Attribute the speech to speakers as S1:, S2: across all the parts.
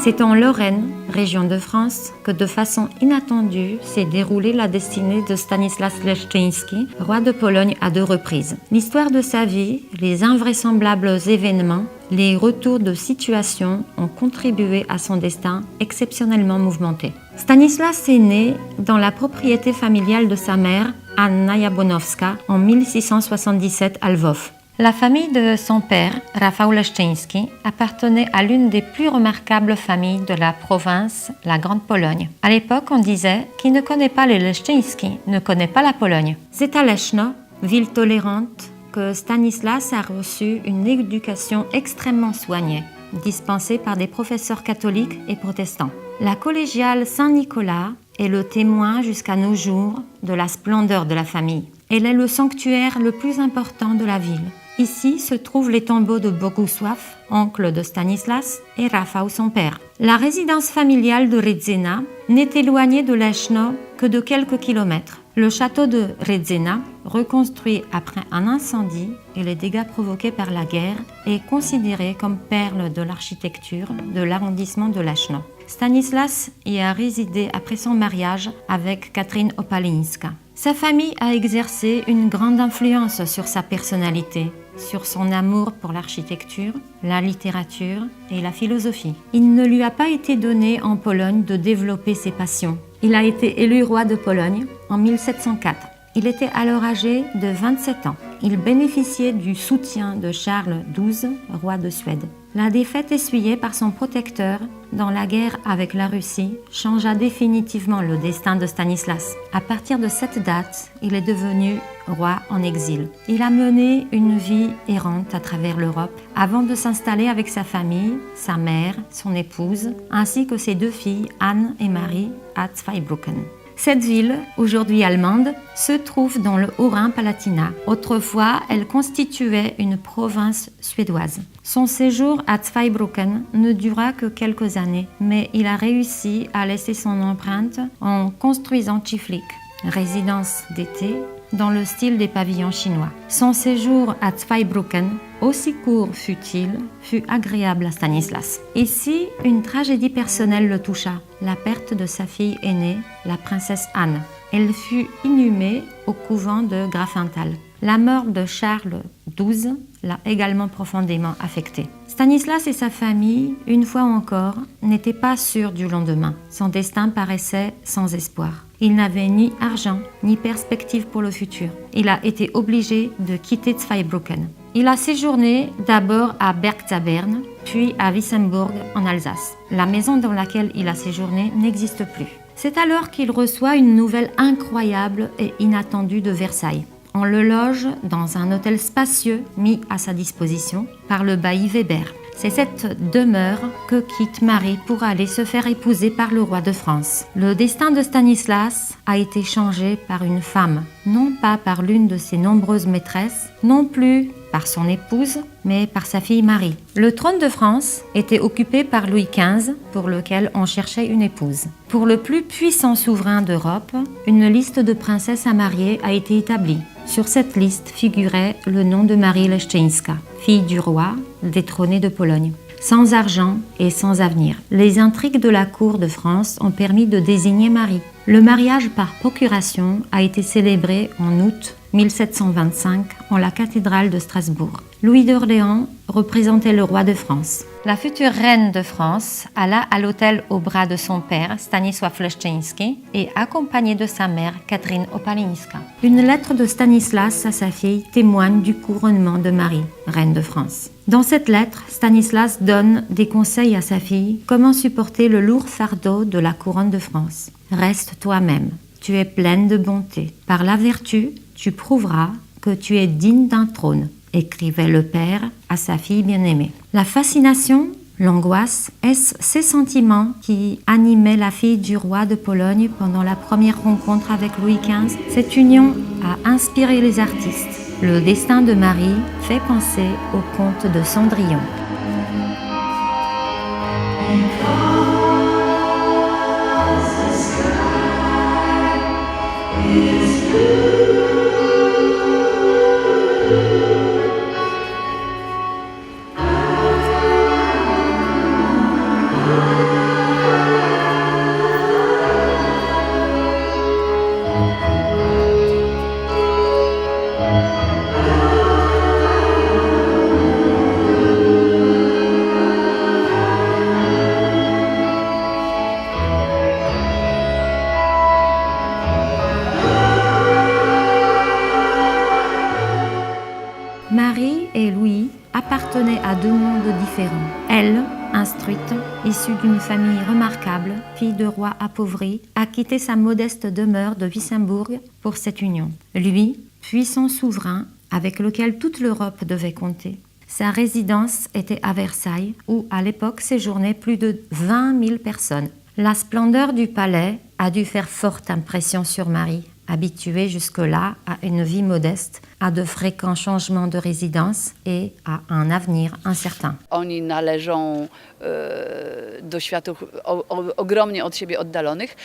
S1: C'est en Lorraine, région de France, que de façon inattendue s'est déroulée la destinée de Stanislas Leszczyński, roi de Pologne à 2 reprises. L'histoire de sa vie, les invraisemblables événements, les retours de situation ont contribué à son destin exceptionnellement mouvementé. Stanislas est né dans la propriété familiale de sa mère, Anna Jabłonowska, en 1677 à Lwów. La famille de son père, Rafał Leszczyński, appartenait à l'une des plus remarquables familles de la province, la Grande Pologne. À l'époque, on disait « Qui ne connaît pas les Leszczyński ne connaît pas la Pologne ». C'est à Leszno, ville tolérante, que Stanislas a reçu une éducation extrêmement soignée, dispensée par des professeurs catholiques et protestants. La collégiale Saint-Nicolas est le témoin jusqu'à nos jours de la splendeur de la famille. Elle est le sanctuaire le plus important de la ville. Ici se trouvent les tombeaux de Bogusław, oncle de Stanislas, et Rafał, son père. La résidence familiale de Rydzyna n'est éloignée de Leszno que de quelques kilomètres. Le château de Rydzyna, reconstruit après un incendie et les dégâts provoqués par la guerre, est considéré comme perle de l'architecture de l'arrondissement de Leszno. Stanislas y a résidé après son mariage avec Katarzyna Opalińska. Sa famille a exercé une grande influence sur sa personnalité, sur son amour pour l'architecture, la littérature et la philosophie. Il ne lui a pas été donné en Pologne de développer ses passions. Il a été élu roi de Pologne en 1704. Il était alors âgé de 27 ans. Il bénéficiait du soutien de Charles XII, roi de Suède. La défaite essuyée par son protecteur dans la guerre avec la Russie changea définitivement le destin de Stanislas. À partir de cette date, il est devenu roi en exil. Il a mené une vie errante à travers l'Europe avant de s'installer avec sa famille, sa mère, son épouse, ainsi que ses 2 filles, Anne et Marie, à Zweibrücken. Cette ville, aujourd'hui allemande, se trouve dans le Haut-Rhin-Palatinat. Autrefois, elle constituait une province suédoise. Son séjour à Zweibrücken ne dura que quelques années, mais il a réussi à laisser son empreinte en construisant Chiflik, résidence d'été, dans le style des pavillons chinois. Son séjour à Zweibrücken, aussi court fut-il, fut agréable à Stanislas. Ici, une tragédie personnelle le toucha, la perte de sa fille aînée, la princesse Anne. Elle fut inhumée au couvent de Grafenthal. La mort de Charles XII l'a également profondément affecté. Stanislas et sa famille, une fois encore, n'étaient pas sûrs du lendemain. Son destin paraissait sans espoir. Il n'avait ni argent, ni perspective pour le futur. Il a été obligé de quitter Zweibrücken. Il a séjourné d'abord à Bergzabern, puis à Wissembourg en Alsace. La maison dans laquelle il a séjourné n'existe plus. C'est alors qu'il reçoit une nouvelle incroyable et inattendue de Versailles. On le loge dans un hôtel spacieux mis à sa disposition par le bailli Weber. C'est cette demeure que quitte Marie pour aller se faire épouser par le roi de France. Le destin de Stanislas a été changé par une femme, non pas par l'une de ses nombreuses maîtresses, non plus par son épouse, mais par sa fille Marie. Le trône de France était occupé par Louis XV, pour lequel on cherchait une épouse. Pour le plus puissant souverain d'Europe, une liste de princesses à marier a été établie. Sur cette liste figurait le nom de Marie Leszczyńska, fille du roi, détrônée de Pologne. Sans argent et sans avenir, les intrigues de la cour de France ont permis de désigner Marie. Le mariage par procuration a été célébré en août 1725 en la cathédrale de Strasbourg. Louis d'Orléans représentait le roi de France. La future reine de France alla à l'hôtel au bras de son père, Stanisław Leszczyński, et accompagnée de sa mère, Katarzyna Opalińska. Une lettre de Stanislas à sa fille témoigne du couronnement de Marie, reine de France. Dans cette lettre, Stanislas donne des conseils à sa fille comment supporter le lourd fardeau de la couronne de France. Reste toi-même, tu es pleine de bonté. Par la vertu, tu prouveras que tu es digne d'un trône, écrivait le père à sa fille bien-aimée. La fascination, l'angoisse, est-ce ces sentiments qui animaient la fille du roi de Pologne pendant la première rencontre avec Louis XV? Cette union a inspiré les artistes. Le destin de Marie fait penser au conte de Cendrillon. Marie et Louis appartenaient à deux mondes différents. Elle, instruite, issue d'une famille remarquable, fille de roi appauvri, a quitté sa modeste demeure de Wissembourg pour cette union. Lui, puissant souverain, avec lequel toute l'Europe devait compter. Sa résidence était à Versailles, où à l'époque séjournaient plus de 20 000 personnes. La splendeur du palais a dû faire forte impression sur Marie, habituée jusque-là à une vie modeste, à de fréquents changements de résidence et à un avenir incertain.
S2: Oni należą do światów ogromnie od siebie oddalonych.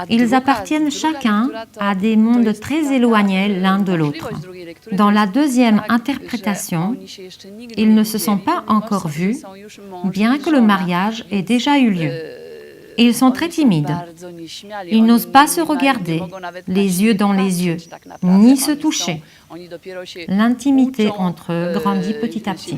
S1: Ils appartiennent chacun à des mondes très éloignés l'un de l'autre. Dans la deuxième interprétation, ils ne se sont pas encore vus, bien que le mariage ait déjà eu lieu. Ils sont très timides. Ils n'osent pas se regarder, les yeux dans les yeux, ni se toucher. L'intimité entre eux grandit petit à petit.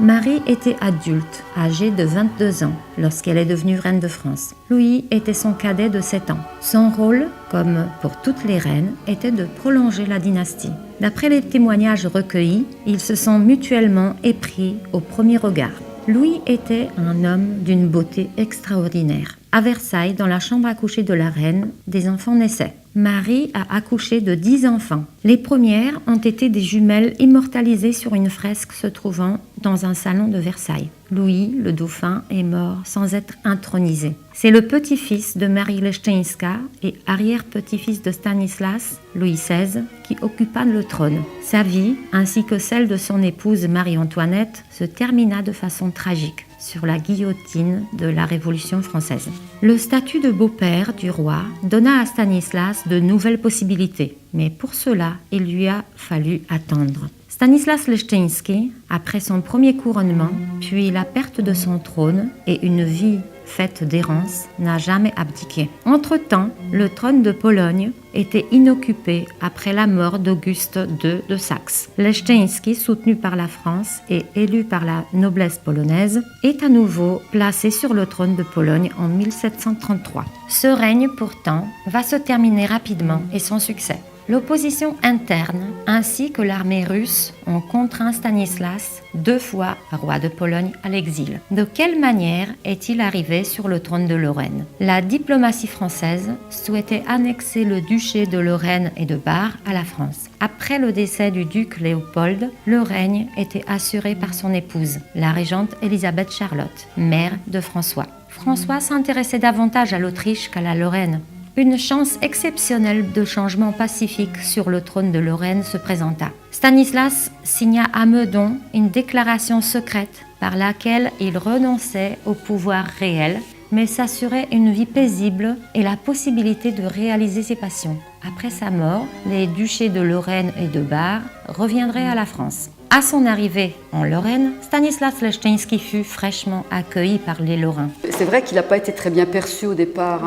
S1: Marie était adulte, âgée de 22 ans, lorsqu'elle est devenue reine de France. Louis était son cadet de 7 ans. Son rôle, comme pour toutes les reines, était de prolonger la dynastie. D'après les témoignages recueillis, ils se sont mutuellement épris au premier regard. Louis était un homme d'une beauté extraordinaire. À Versailles, dans la chambre à coucher de la reine, des enfants naissaient. Marie a accouché de 10 enfants. Les premières ont été des jumelles immortalisées sur une fresque se trouvant dans un salon de Versailles. Louis, le dauphin, est mort sans être intronisé. C'est le petit-fils de Marie Leszczyńska et arrière-petit-fils de Stanislas, Louis XVI, qui occupa le trône. Sa vie, ainsi que celle de son épouse Marie-Antoinette, se termina de façon tragique sur la guillotine de la Révolution française. Le statut de beau-père du roi donna à Stanislas de nouvelles possibilités, mais pour cela, il lui a fallu attendre. Stanislas Leszczyński, après son premier couronnement, puis la perte de son trône et une vie faite d'errance, n'a jamais abdiqué. Entre-temps, le trône de Pologne était inoccupé après la mort d'Auguste II de Saxe. Leszczyński, soutenu par la France et élu par la noblesse polonaise, est à nouveau placé sur le trône de Pologne en 1733. Ce règne, pourtant, va se terminer rapidement et sans succès. L'opposition interne ainsi que l'armée russe ont contraint Stanislas, 2 fois roi de Pologne, à l'exil. De quelle manière est-il arrivé sur le trône de Lorraine? La diplomatie française souhaitait annexer le duché de Lorraine et de Bar à la France. Après le décès du duc Léopold, le règne était assuré par son épouse, la régente Élisabeth Charlotte, mère de François. François s'intéressait davantage à l'Autriche qu'à la Lorraine. Une chance exceptionnelle de changement pacifique sur le trône de Lorraine se présenta. Stanislas signa à Meudon une déclaration secrète par laquelle il renonçait au pouvoir réel, mais s'assurait une vie paisible et la possibilité de réaliser ses passions. Après sa mort, les duchés de Lorraine et de Bar reviendraient à la France. À son arrivée en Lorraine, Stanislas Leszczyński fut fraîchement accueilli par les Lorrains.
S3: C'est vrai qu'il n'a pas été très bien perçu au départ.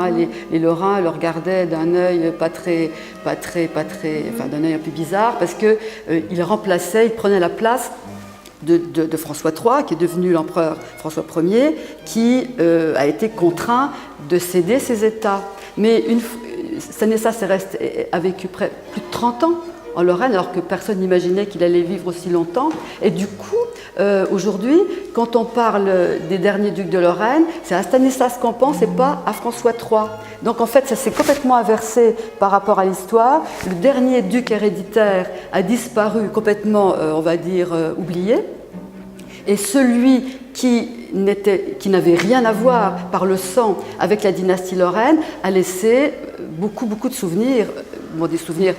S3: Les Lorrains le regardaient d'un œil d'un œil un peu bizarre, parce que il prenait la place de François III, qui est devenu l'empereur François Ier, qui a été contraint de céder ses États. Mais Stanislas a vécu plus de 30 ans en Lorraine, alors que personne n'imaginait qu'il allait vivre aussi longtemps. Et du coup, aujourd'hui, quand on parle des derniers ducs de Lorraine, c'est à Stanislas qu'on pense et pas à François III. Donc en fait, ça s'est complètement inversé par rapport à l'histoire. Le dernier duc héréditaire a disparu complètement, oublié. Et celui qui n'avait rien à voir par le sang avec la dynastie Lorraine a laissé beaucoup de souvenirs, des souvenirs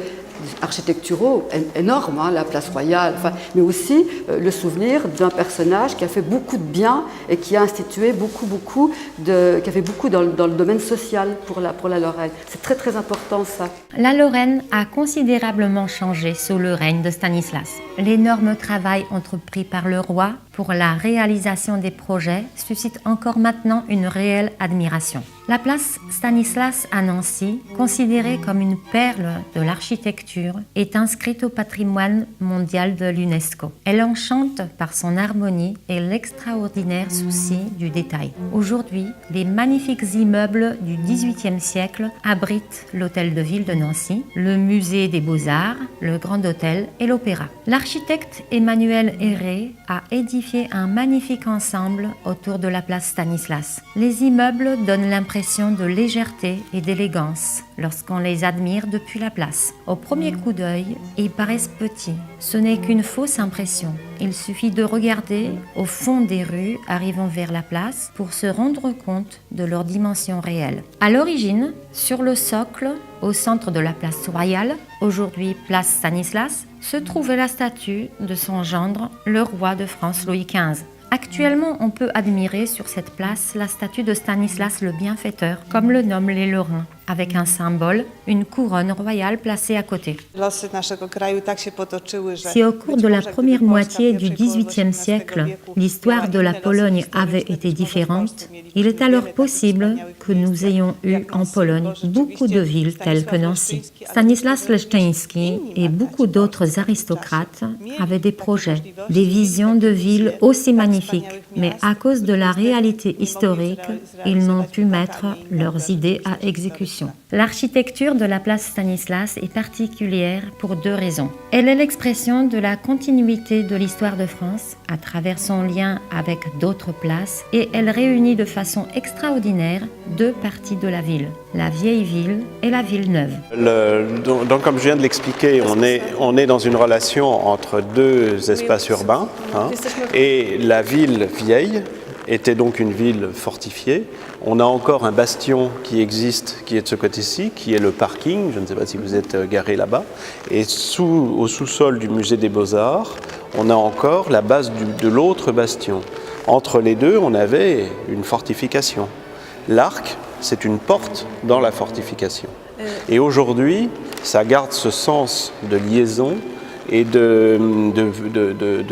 S3: architecturaux énormes, la place royale, mais aussi le souvenir d'un personnage qui a fait beaucoup de bien et qui a institué qui a fait beaucoup dans le domaine social pour la Lorraine. C'est très très important ça.
S1: La Lorraine a considérablement changé sous le règne de Stanislas. L'énorme travail entrepris par le roi pour la réalisation des projets suscite encore maintenant une réelle admiration. La place Stanislas à Nancy, considérée comme une perle de l'architecture, est inscrite au patrimoine mondial de l'UNESCO. Elle enchante par son harmonie et l'extraordinaire souci du détail. Aujourd'hui, les magnifiques immeubles du XVIIIe siècle abritent l'hôtel de ville de Nancy, le musée des Beaux-Arts, le Grand Hôtel et l'Opéra. L'architecte Emmanuel Héré a édifié un magnifique ensemble autour de la place Stanislas. Les immeubles donnent l'impression de légèreté et d'élégance lorsqu'on les admire depuis la place. Au premier coup d'œil, ils paraissent petits. Ce n'est qu'une fausse impression. Il suffit de regarder au fond des rues arrivant vers la place pour se rendre compte de leur dimension réelle. À l'origine, sur le socle, au centre de la place royale, aujourd'hui place Stanislas, se trouvait la statue de son gendre, le roi de France Louis XV. Actuellement, on peut admirer sur cette place la statue de Stanislas le Bienfaiteur, comme le nomment les Lorrains, avec un symbole, une couronne royale placée à côté. Si au cours de la première moitié du XVIIIe siècle, l'histoire de la Pologne avait été différente, il est alors possible que nous ayons eu en Pologne beaucoup de villes telles que Nancy. Stanislas Leszczyński et beaucoup d'autres aristocrates avaient des projets, des visions de villes aussi magnifiques, mais à cause de la réalité historique, ils n'ont pu mettre leurs idées à exécution. L'architecture de la place Stanislas est particulière pour deux raisons. Elle est l'expression de la continuité de l'histoire de France à travers son lien avec d'autres places et elle réunit de façon extraordinaire deux parties de la ville, la vieille ville et la ville neuve.
S4: Donc comme je viens de l'expliquer, on est dans une relation entre deux espaces urbains, et la ville vieille était donc une ville fortifiée. On a encore un bastion qui existe, qui est de ce côté-ci, qui est le parking. Je ne sais pas si vous êtes garé là-bas. Et au sous-sol du musée des Beaux-Arts, on a encore la base de l'autre bastion. Entre les deux, on avait une fortification. L'arc, c'est une porte dans la fortification. Et aujourd'hui, ça garde ce sens de liaison et de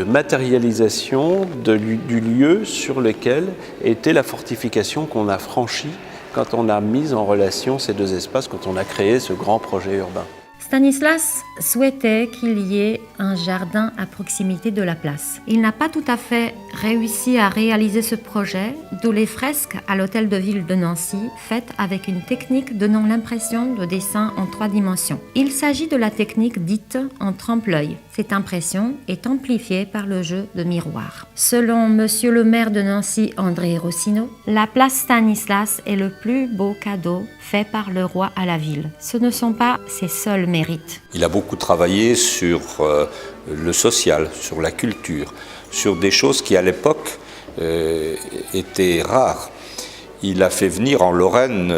S4: matérialisation du lieu sur lequel était la fortification qu'on a franchie quand on a mis en relation ces deux espaces, quand on a créé ce grand projet urbain.
S1: Stanislas souhaitait qu'il y ait un jardin à proximité de la place. Il n'a pas tout à fait réussi à réaliser ce projet, d'où les fresques à l'hôtel de ville de Nancy, faites avec une technique donnant l'impression de dessin en 3 dimensions. Il s'agit de la technique dite en trompe-l'œil. Cette impression est amplifiée par le jeu de miroir. Selon monsieur le maire de Nancy, André Rossino, la place Stanislas est le plus beau cadeau fait par le roi à la ville. Ce ne sont pas ses seuls mérites.
S5: Il a beaucoup travaillé sur le social, sur la culture, sur des choses qui à l'époque étaient rares. Il a fait venir en Lorraine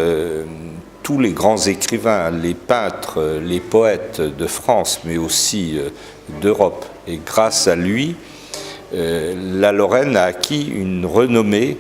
S5: tous les grands écrivains, les peintres, les poètes de France, mais aussi d'Europe. Et grâce à lui, la Lorraine a acquis une renommée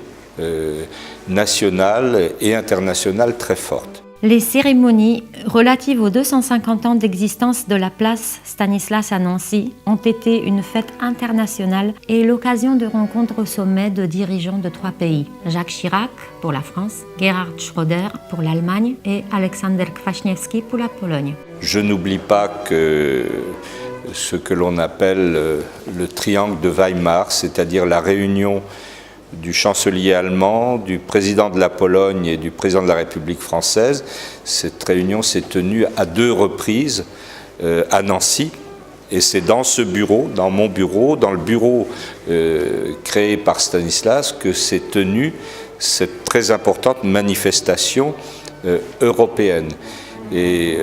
S5: nationale et internationale très forte.
S1: Les cérémonies relatives aux 250 ans d'existence de la place Stanislas à Nancy ont été une fête internationale et l'occasion de rencontres au sommet de dirigeants de 3 pays. Jacques Chirac pour la France, Gerhard Schröder pour l'Allemagne et Aleksander Kwaśniewski pour la Pologne.
S5: Je n'oublie pas que ce que l'on appelle le triangle de Weimar, c'est-à-dire la réunion du chancelier allemand, du président de la Pologne et du président de la République française. Cette réunion s'est tenue à 2 reprises à Nancy. Et c'est dans ce bureau, dans mon bureau, dans le bureau créé par Stanislas, que s'est tenue cette très importante manifestation européenne. Et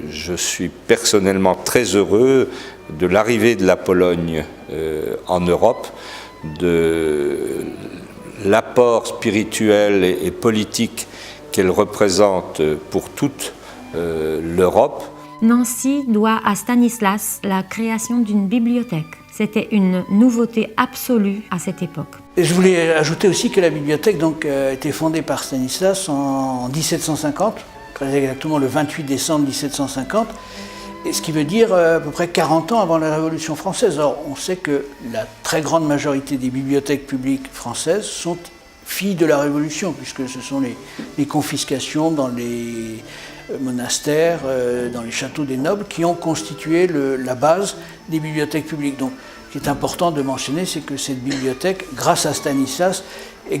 S5: je suis personnellement très heureux de l'arrivée de la Pologne en Europe, de l'apport spirituel et politique qu'elle représente pour toute l'Europe.
S1: Nancy doit à Stanislas la création d'une bibliothèque. C'était une nouveauté absolue à cette époque.
S6: Et je voulais ajouter aussi que la bibliothèque a été fondée par Stanislas en 1750, très exactement le 28 décembre 1750, Et ce qui veut dire à peu près 40 ans avant la Révolution française. Or, on sait que la très grande majorité des bibliothèques publiques françaises sont filles de la Révolution, puisque ce sont les confiscations dans les monastères, dans les châteaux des nobles, qui ont constitué la base des bibliothèques publiques. Donc, ce qui est important de mentionner, c'est que cette bibliothèque, grâce à Stanislas, a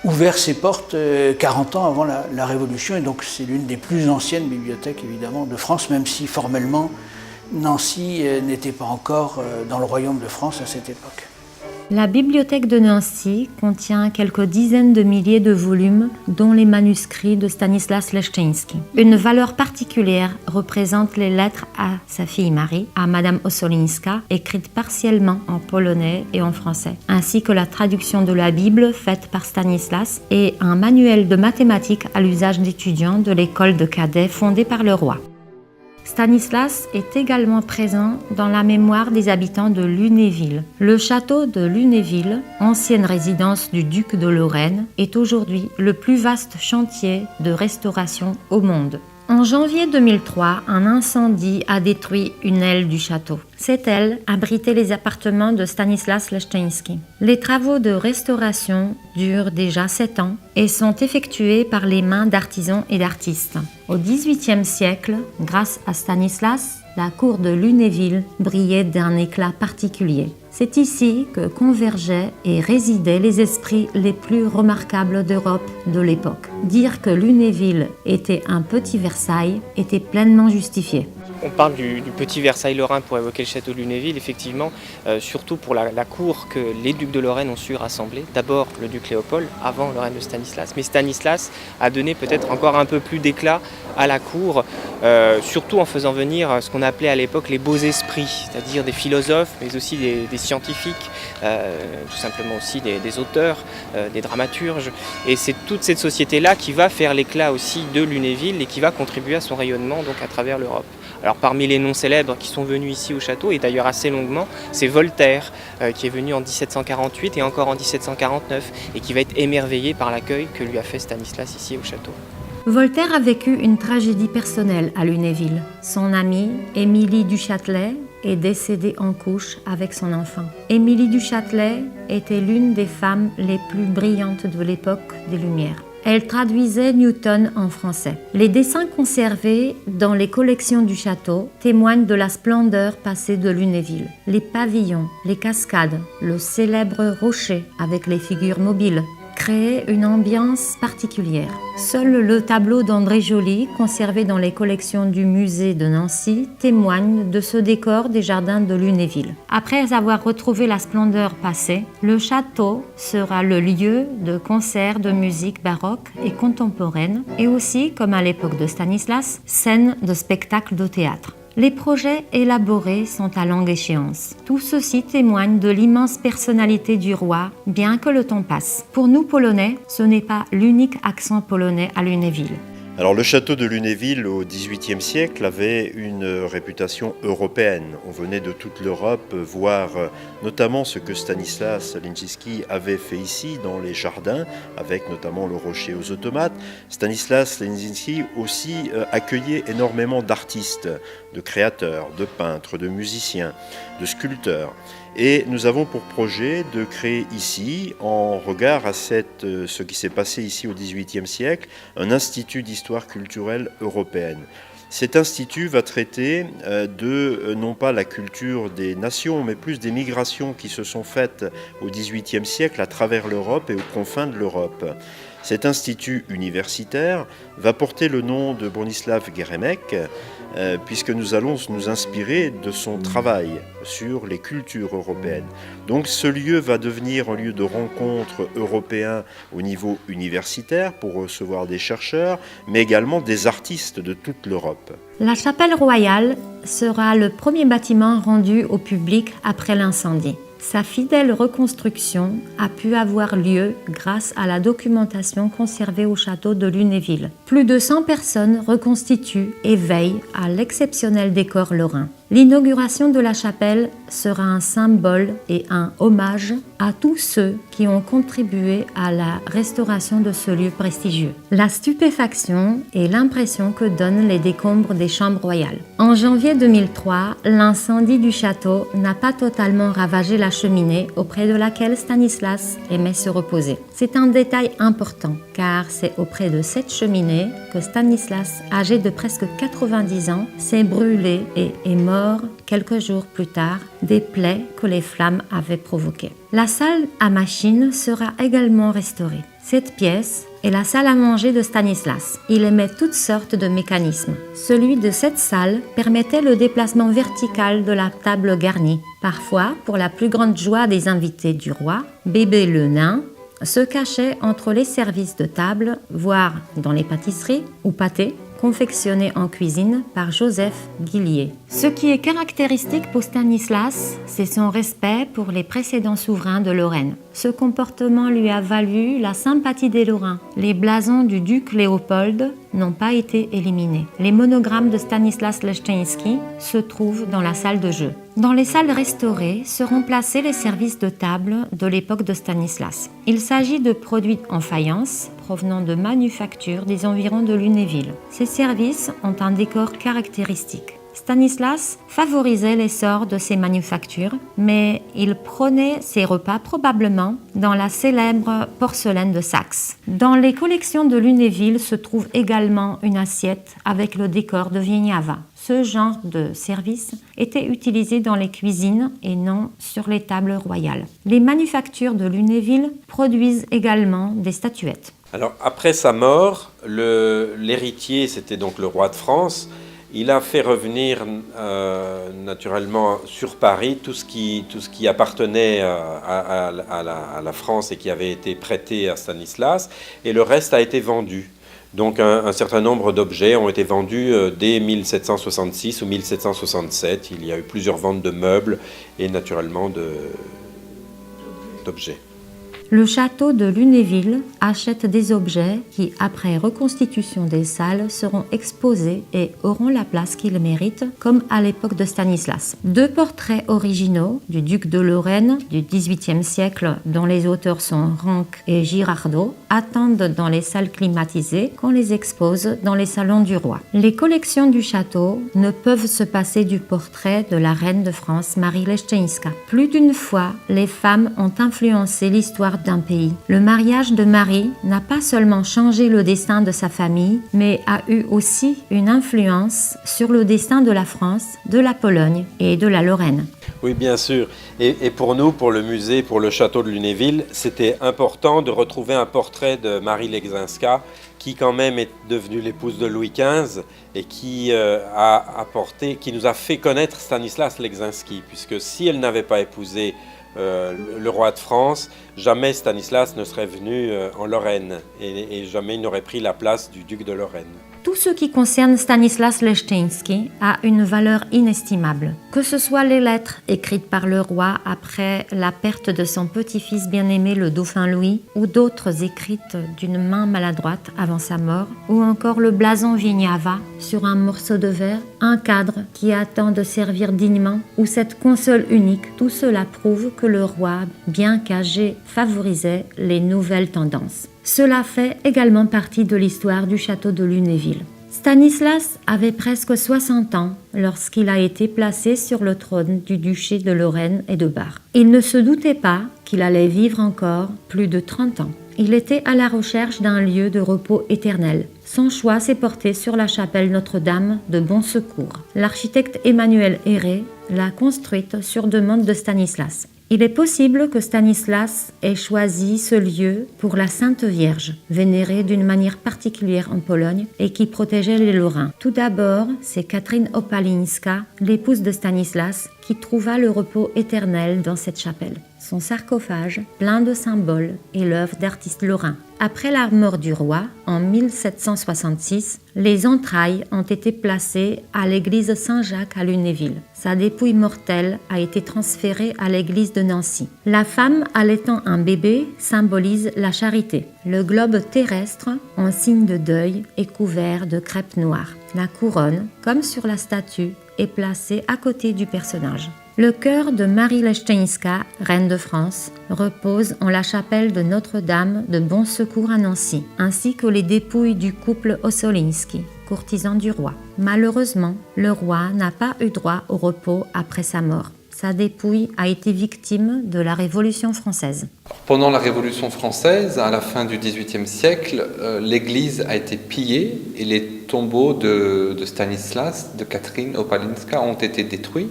S6: ouvert ses portes 40 ans avant la Révolution, et donc c'est l'une des plus anciennes bibliothèques, évidemment, de France, même si formellement, Nancy n'était pas encore dans le royaume de France à cette époque.
S1: La bibliothèque de Nancy contient quelques dizaines de milliers de volumes, dont les manuscrits de Stanislas Leszczyński. Une valeur particulière représente les lettres à sa fille Marie, à Madame Ossolinska, écrites partiellement en polonais et en français, ainsi que la traduction de la Bible faite par Stanislas et un manuel de mathématiques à l'usage d'étudiants de l'école de cadets fondée par le roi. Stanislas est également présent dans la mémoire des habitants de Lunéville. Le château de Lunéville, ancienne résidence du duc de Lorraine, est aujourd'hui le plus vaste chantier de restauration au monde. En janvier 2003, un incendie a détruit une aile du château. Cette aile abritait les appartements de Stanislas Leszczyński. Les travaux de restauration durent déjà 7 ans et sont effectués par les mains d'artisans et d'artistes. Au XVIIIe siècle, grâce à Stanislas, la cour de Lunéville brillait d'un éclat particulier. C'est ici que convergeaient et résidaient les esprits les plus remarquables d'Europe de l'époque. Dire que Lunéville était un petit Versailles était pleinement justifié.
S7: On parle du petit Versailles lorrain pour évoquer le château de Lunéville, effectivement, surtout pour la cour que les ducs de Lorraine ont su rassembler. D'abord le duc Léopold, avant le règne de Stanislas, mais Stanislas a donné peut-être encore un peu plus d'éclat à la cour, surtout en faisant venir ce qu'on appelait à l'époque les beaux esprits, c'est-à-dire des philosophes, mais aussi des scientifiques, tout simplement aussi des auteurs, des dramaturges. Et c'est toute cette société-là qui va faire l'éclat aussi de Lunéville et qui va contribuer à son rayonnement donc à travers l'Europe. Alors parmi les noms célèbres qui sont venus ici au château, et d'ailleurs assez longuement, c'est Voltaire qui est venu en 1748 et encore en 1749 et qui va être émerveillé par l'accueil que lui a fait Stanislas ici au château.
S1: Voltaire a vécu une tragédie personnelle à Lunéville. Son amie, Émilie du Châtelet, est décédée en couche avec son enfant. Émilie du Châtelet était l'une des femmes les plus brillantes de l'époque des Lumières. Elle traduisait Newton en français. Les dessins conservés dans les collections du château témoignent de la splendeur passée de Lunéville. Les pavillons, les cascades, le célèbre rocher avec les figures mobiles créaient une ambiance particulière. Seul le tableau d'André Joly, conservé dans les collections du musée de Nancy, témoigne de ce décor des jardins de Lunéville. Après avoir retrouvé la splendeur passée, le château sera le lieu de concerts de musique baroque et contemporaine, et aussi, comme à l'époque de Stanislas, scène de spectacles de théâtre. Les projets élaborés sont à longue échéance. Tout ceci témoigne de l'immense personnalité du roi, bien que le temps passe. Pour nous, Polonais, ce n'est pas l'unique accent polonais à Lunéville.
S8: Alors le château de Lunéville au XVIIIe siècle avait une réputation européenne. On venait de toute l'Europe voir notamment ce que Stanislas Leszczyński avait fait ici dans les jardins, avec notamment le rocher aux automates. Stanislas Leszczyński aussi accueillait énormément d'artistes, de créateurs, de peintres, de musiciens, de sculpteurs. Et nous avons pour projet de créer ici, en regard à ce qui s'est passé ici au XVIIIe siècle, un institut d'histoire culturelle européenne. Cet institut va traiter non pas la culture des nations, mais plus des migrations qui se sont faites au XVIIIe siècle à travers l'Europe et aux confins de l'Europe. Cet institut universitaire va porter le nom de Bronisław Geremek, puisque nous allons nous inspirer de son travail sur les cultures européennes. Donc ce lieu va devenir un lieu de rencontre européen au niveau universitaire pour recevoir des chercheurs, mais également des artistes de toute l'Europe.
S1: La chapelle royale sera le premier bâtiment rendu au public après l'incendie. Sa fidèle reconstruction a pu avoir lieu grâce à la documentation conservée au château de Lunéville. Plus de 100 personnes reconstituent et veillent à l'exceptionnel décor lorrain. L'inauguration de la chapelle sera un symbole et un hommage à tous ceux qui ont contribué à la restauration de ce lieu prestigieux. La stupéfaction et l'impression que donnent les décombres des chambres royales. En janvier 2003, l'incendie du château n'a pas totalement ravagé la cheminée auprès de laquelle Stanislas aimait se reposer. C'est un détail important car c'est auprès de cette cheminée que Stanislas, âgé de presque 90 ans, s'est brûlé et est mort quelques jours plus tard des plaies que les flammes avaient provoquées. La salle à machines sera également restaurée. Cette pièce est la salle à manger de Stanislas. Il aimait toutes sortes de mécanismes. Celui de cette salle permettait le déplacement vertical de la table garnie. Parfois, pour la plus grande joie des invités du roi, Bébé le nain se cachait entre les services de table, voire dans les pâtisseries ou pâtés, confectionné en cuisine par Joseph Guillier. Ce qui est caractéristique pour Stanislas, c'est son respect pour les précédents souverains de Lorraine. Ce comportement lui a valu la sympathie des Lorrains. Les blasons du duc Léopold n'ont pas été éliminés. Les monogrammes de Stanislas Leszczyński se trouvent dans la salle de jeu. Dans les salles restaurées seront placés les services de table de l'époque de Stanislas. Il s'agit de produits en faïence provenant de manufactures des environs de Lunéville. Ces services ont un décor caractéristique. Stanislas favorisait l'essor de ces manufactures, mais il prenait ses repas probablement dans la célèbre porcelaine de Saxe. Dans les collections de Lunéville se trouve également une assiette avec le décor de Wieniawa. Ce genre de service était utilisé dans les cuisines et non sur les tables royales. Les manufactures de Lunéville produisent également des statuettes.
S9: Alors, après sa mort, l'héritier, c'était donc le roi de France, il a fait revenir naturellement sur Paris tout ce qui appartenait à la France et qui avait été prêté à Stanislas, et le reste a été vendu. Donc un certain nombre d'objets ont été vendus dès 1766 ou 1767. Il y a eu plusieurs ventes de meubles et naturellement d'objets.
S1: Le château de Lunéville achète des objets qui, après reconstitution des salles, seront exposés et auront la place qu'ils méritent, comme à l'époque de Stanislas. 2 portraits originaux du duc de Lorraine du XVIIIe siècle, dont les auteurs sont Ranc et Girardot, attendent dans les salles climatisées qu'on les expose dans les salons du roi. Les collections du château ne peuvent se passer du portrait de la reine de France, Marie Leszczyńska. Plus d'une fois, les femmes ont influencé l'histoire d'un pays. Le mariage de Marie n'a pas seulement changé le destin de sa famille, mais a eu aussi une influence sur le destin de la France, de la Pologne et de la Lorraine.
S9: Oui, bien sûr. Et pour nous, pour le musée, pour le château de Lunéville, c'était important de retrouver un portrait de Marie Leszczyńska, qui quand même est devenue l'épouse de Louis XV et qui qui nous a fait connaître Stanislas Leszczyński, puisque si elle n'avait pas épousé le roi de France, jamais Stanislas ne serait venu en Lorraine et jamais il n'aurait pris la place du duc de Lorraine.
S1: Tout ce qui concerne Stanislas Leszczyński a une valeur inestimable. Que ce soit les lettres écrites par le roi après la perte de son petit-fils bien-aimé, le dauphin Louis, ou d'autres écrites d'une main maladroite avant sa mort, ou encore le blason Wieniawa sur un morceau de verre, un cadre qui attend de servir dignement, ou cette console unique, tout cela prouve que le roi, bien qu'âgé, favorisait les nouvelles tendances. Cela fait également partie de l'histoire du château de Lunéville. Stanislas avait presque 60 ans lorsqu'il a été placé sur le trône du duché de Lorraine et de Bar. Il ne se doutait pas qu'il allait vivre encore plus de 30 ans. Il était à la recherche d'un lieu de repos éternel. Son choix s'est porté sur la chapelle Notre-Dame de Bon Secours. L'architecte Emmanuel Héré l'a construite sur demande de Stanislas. Il est possible que Stanislas ait choisi ce lieu pour la Sainte Vierge, vénérée d'une manière particulière en Pologne et qui protégeait les Lorrains. Tout d'abord, c'est Catherine Opalińska, l'épouse de Stanislas, qui trouva le repos éternel dans cette chapelle. Son sarcophage, plein de symboles, est l'œuvre d'artistes lorrains. Après la mort du roi, en 1766, les entrailles ont été placées à l'église Saint-Jacques à Lunéville. Sa dépouille mortelle a été transférée à l'église de Nancy. La femme allaitant un bébé symbolise la charité. Le globe terrestre, en signe de deuil, est couvert de crêpe noire. La couronne, comme sur la statue, est placée à côté du personnage. Le cœur de Marie Leszczyńska, reine de France, repose en la chapelle de Notre-Dame de Bon Secours à Nancy, ainsi que les dépouilles du couple Ossoliński, courtisan du roi. Malheureusement, le roi n'a pas eu droit au repos après sa mort. Sa dépouille a été victime de la Révolution française.
S10: Pendant la Révolution française, à la fin du XVIIIe siècle, l'église a été pillée et les tombeaux de Stanislas, de Catherine Opalinska ont été détruits.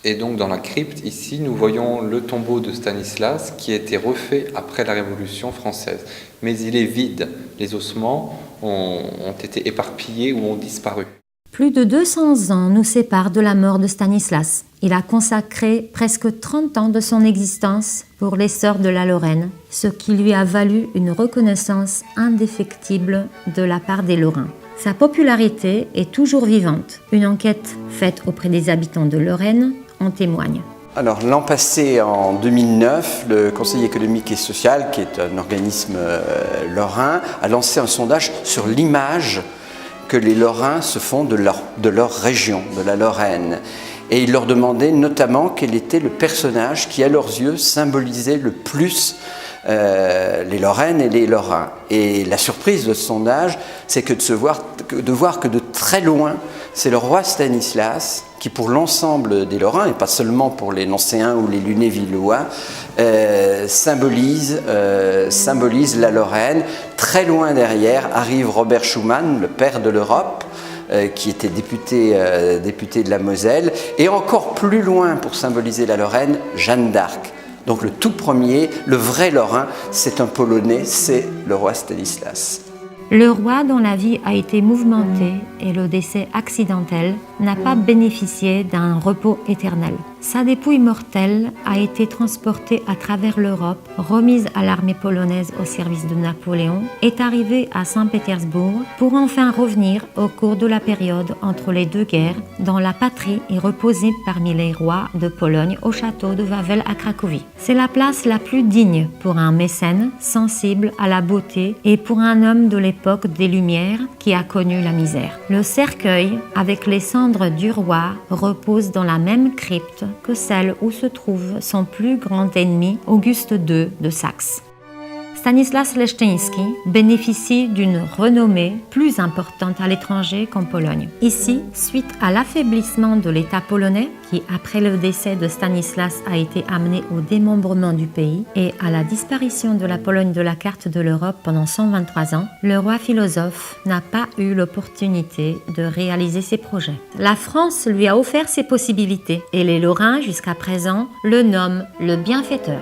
S10: Et donc dans la crypte, ici, nous voyons le tombeau de Stanislas qui a été refait après la Révolution française. Mais il est vide. Les ossements ont été éparpillés ou ont disparu.
S1: Plus de 200 ans nous séparent de la mort de Stanislas. Il a consacré presque 30 ans de son existence pour l'essor de la Lorraine, ce qui lui a valu une reconnaissance indéfectible de la part des Lorrains. Sa popularité est toujours vivante. Une enquête faite auprès des habitants de Lorraine en témoigne.
S11: Alors l'an passé, en 2009, le Conseil économique et social, qui est un organisme lorrain, a lancé un sondage sur l'image que les Lorrains se font de leur région, de la Lorraine. Et il leur demandait notamment quel était le personnage qui, à leurs yeux, symbolisait le plus les Lorraines et les Lorrains. Et la surprise de ce sondage, c'est que de voir que de très loin, c'est le roi Stanislas qui, pour l'ensemble des Lorrains, et pas seulement pour les Nancéens ou les Lunévillois, symbolise la Lorraine. Très loin derrière arrive Robert Schuman, le père de l'Europe, qui était député de la Moselle, et encore plus loin pour symboliser la Lorraine, Jeanne d'Arc. Donc le tout premier, le vrai Lorrain, c'est un Polonais, c'est le roi Stanislas.
S1: Le roi dont la vie a été mouvementée et le décès accidentel n'a pas bénéficié d'un repos éternel. Sa dépouille mortelle a été transportée à travers l'Europe, remise à l'armée polonaise au service de Napoléon, est arrivée à Saint-Pétersbourg pour enfin revenir au cours de la période entre les deux guerres dans la patrie et reposer parmi les rois de Pologne au château de Wawel à Cracovie. C'est la place la plus digne pour un mécène sensible à la beauté et pour un homme de l'époque des Lumières qui a connu la misère. Le cercueil avec les cendres du roi repose dans la même crypte que celle où se trouve son plus grand ennemi, Auguste II de Saxe. Stanislas Leszczyński bénéficie d'une renommée plus importante à l'étranger qu'en Pologne. Ici, suite à l'affaiblissement de l'État polonais, qui après le décès de Stanislas a été amené au démembrement du pays, et à la disparition de la Pologne de la carte de l'Europe pendant 123 ans, le roi philosophe n'a pas eu l'opportunité de réaliser ses projets. La France lui a offert ses possibilités, et les Lorrains, jusqu'à présent, le nomment le bienfaiteur.